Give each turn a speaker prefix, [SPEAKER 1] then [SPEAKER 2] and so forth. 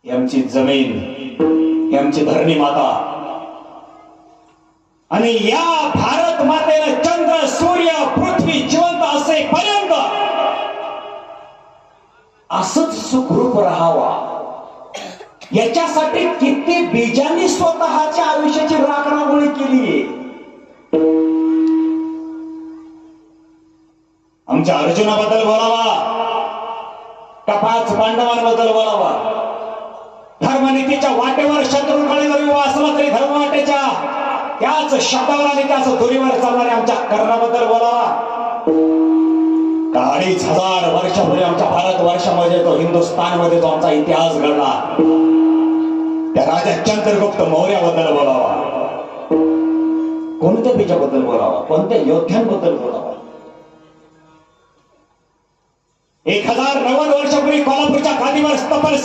[SPEAKER 1] आमची जमीन, आमची धरणी माता आणि या भारत मातेने चंद्र सूर्य पृथ्वी जिवंत असेपर्यंत असंच सुखरूप राहावा याच्यासाठी किती बीजांनी स्वतःच्या आयुष्याची राखणावळी केली. आमच्या अर्जुनाबद्दल बोलावा का 5 पांडवांबद्दल बोलावा. धर्मनीतीच्या वाटेवर शत्रूकडे जरी उभा असला तरी धर्मवाटेच्या त्याच शब्दावर आणि त्याच दोरीवर चालणाऱ्या आमच्या कर्णाबद्दल बोलावा. 2500 वर्षापूर्वी आमच्या भारत वर्षामध्ये तो हिंदुस्थानमध्ये जो आमचा इतिहास घडला त्या राजा चंद्रगुप्त मौर्याबद्दल बोलावा. कोणत्या बीजाबद्दल बोलावा, कोणत्या योद्ध्यांबद्दल बोलावा. 1090 वर्षापूर्वी कोल्हापूरच्या गादीवर तपस्या